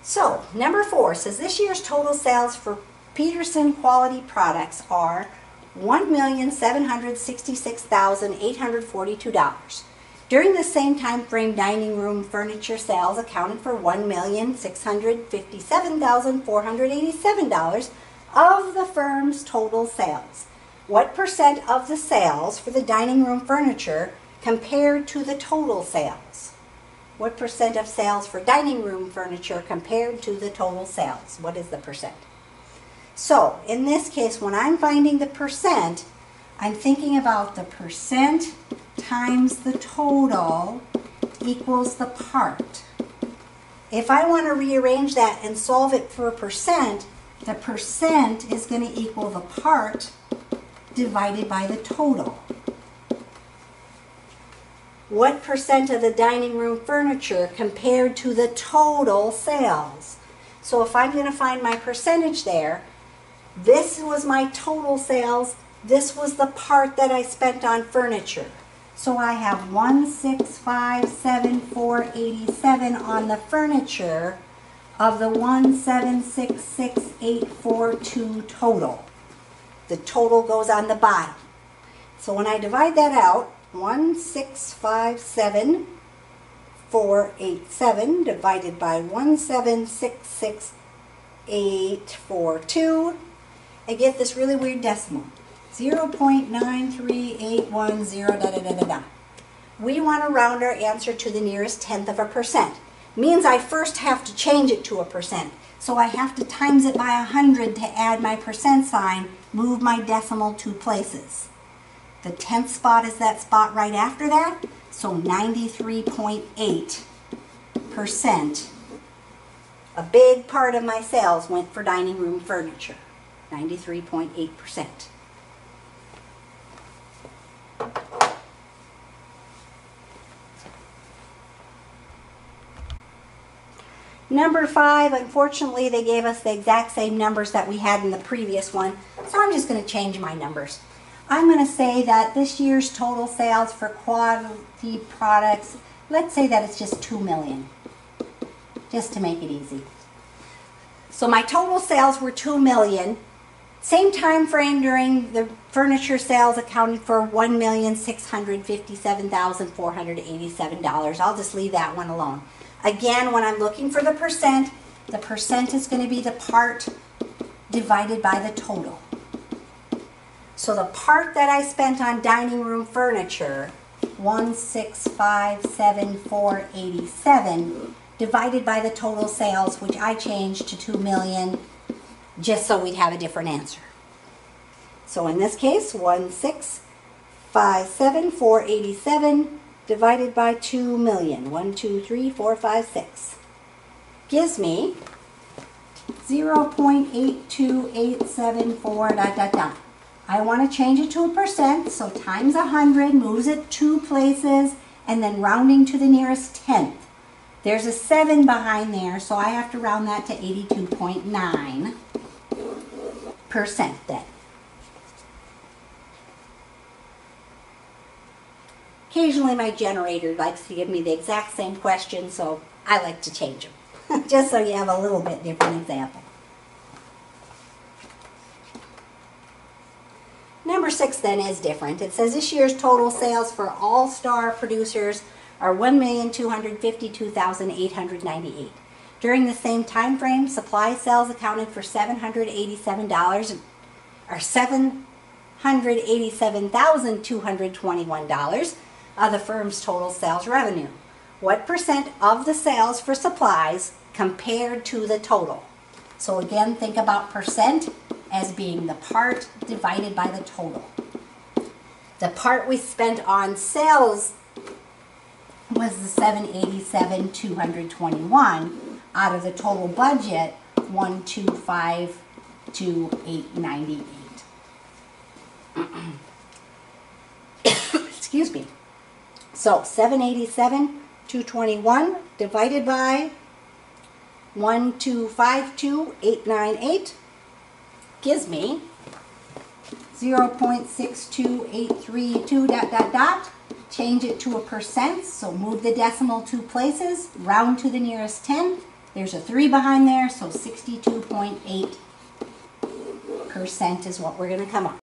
So, number 4 says this year's total sales for Peterson Quality Products are $1,766,842. During the same time frame, dining room furniture sales accounted for $1,657,487 of the firm's total sales. What percent of the sales for the dining room furniture compared to the total sales? What percent of sales for dining room furniture compared to the total sales? What is the percent? So, in this case, when I'm finding the percent, I'm thinking about the percent times the total equals the part. If I want to rearrange that and solve it for a percent, the percent is going to equal the part divided by the total. What percent of the dining room furniture compared to the total sales? So if I'm going to find my percentage there, this was my total sales, this was the part that I spent on furniture. So I have 1,657,487 on the furniture of the 1,766,842 total. The total goes on the bottom. So when I divide that out, 1,657,487 divided by 1,766,842, I get this really weird decimal. 0.93810 . We want to round our answer to the nearest tenth of a percent. Means I first have to change it to a percent. So I have to times it by 100 to add my percent sign, move my decimal 2 places. The 10th spot is that spot right after that, so 93.8%. A big part of my sales went for dining room furniture, 93.8%. Number 5, unfortunately, they gave us the exact same numbers that we had in the previous one, so I'm just going to change my numbers. I'm going to say that this year's total sales for quality products, let's say that it's just $2 million, just to make it easy. So my total sales were $2 million. Same time frame during the furniture sales accounted for $1,657,487. I'll just leave that one alone. Again, when I'm looking for the percent is going to be the part divided by the total. So the part that I spent on dining room furniture, 1,657,487, divided by the total sales, which I changed to $2 million, just so we'd have a different answer. So in this case, 1,657,487 divided by 2 million. 1, 2, 3, 4, 5, 6. Gives me 0.82874 ... I want to change it to a percent, so times 100 moves it 2 places, and then rounding to the nearest tenth. There's a 7 behind there, so I have to round that to 82.9% then. Occasionally my generator likes to give me the exact same question, so I like to change them, just so you have a little bit different example. Number 6 then is different. It says this year's total sales for all-star producers are $1,252,898. During the same time frame, supply sales accounted for $787,221 of the firm's total sales revenue. What percent of the sales for supplies compared to the total? So again, think about percent as being the part divided by the total. The part we spent on sales was the $787,221 out of the total budget, $1,252,898. Excuse me. So $787,221 divided by 1,252,898 gives me 0.62832 ... Change it to a percent, so move the decimal 2 places, round to the nearest tenth. There's a 3 behind there, so 62.8% is what we're going to come up.